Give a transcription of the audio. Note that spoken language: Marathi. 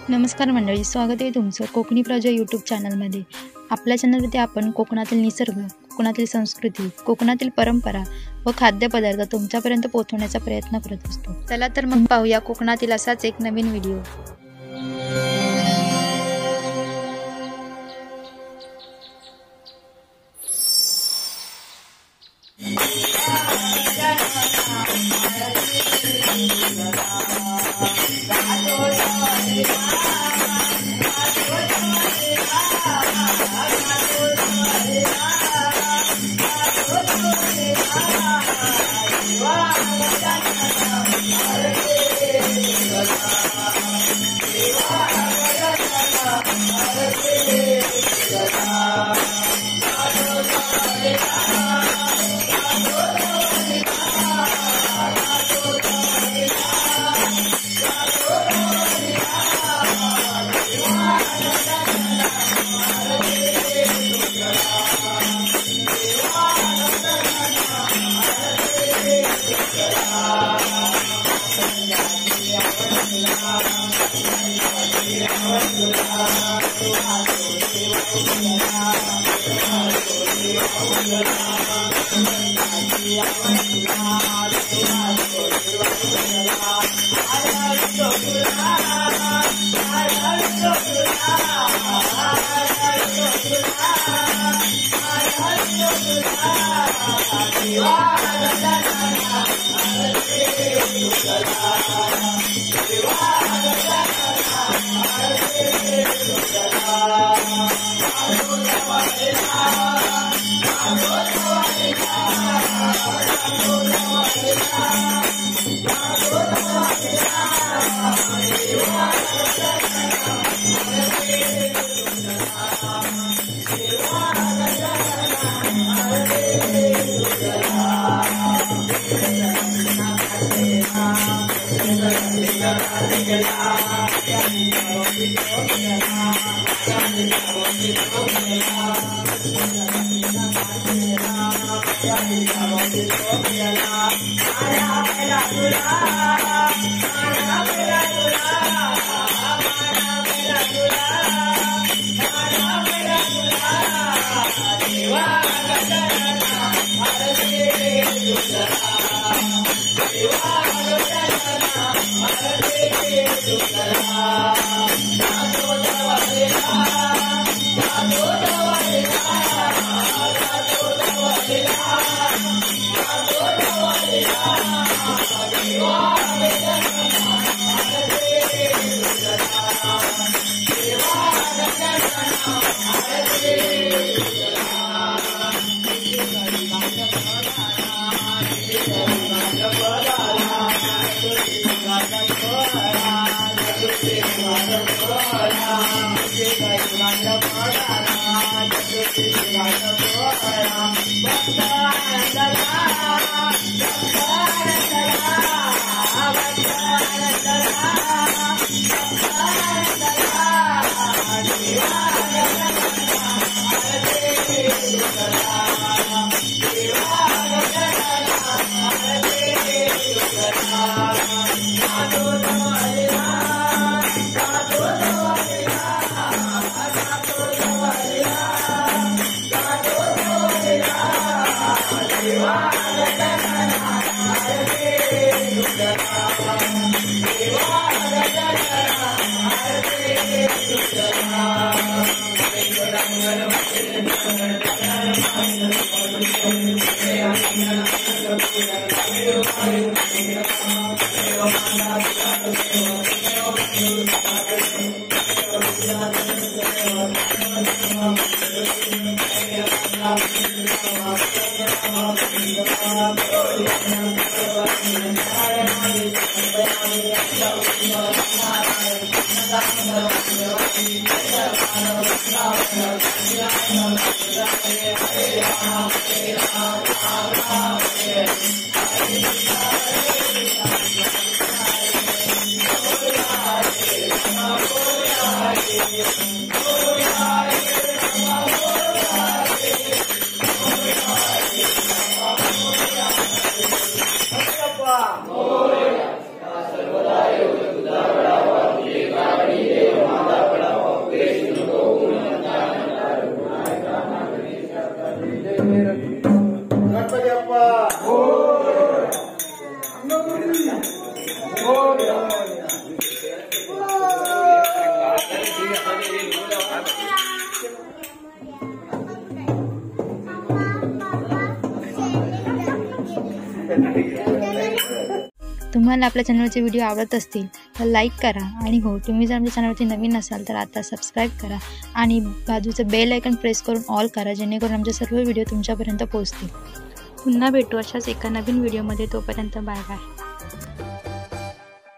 नमस्कार मंडळी, स्वागत आहे तुमचं कोकणी प्रजा यूट्यूब चॅनलमध्ये। आपल्या चॅनलमध्ये आपण कोकणातील निसर्ग, कोकणातील संस्कृती, कोकणातील परंपरा व खाद्यपदार्थ तुमच्यापर्यंत पोहोचवण्याचा प्रयत्न करत असतो। चला तर मग पाहूया कोकणातील असाच एक नवीन व्हिडिओ। सर्वदा तुम्हाला आपल्या चॅनलचे व्हिडिओ आवडत असतील तर लाईक करा आणि हो, तुम्ही जर आमच्या चॅनलवरती नवीन असाल तर आता सबस्क्राईब करा आणि बाजूचं बेल आयकॉन प्रेस करून ऑल करा, जेणेकरून आमचे सर्व व्हिडिओ तुमच्यापर्यंत पोहोचतील. पुन्हा भेटू अशाच एका नवीन व्हिडिओमध्ये. तोपर्यंत बाय बाय.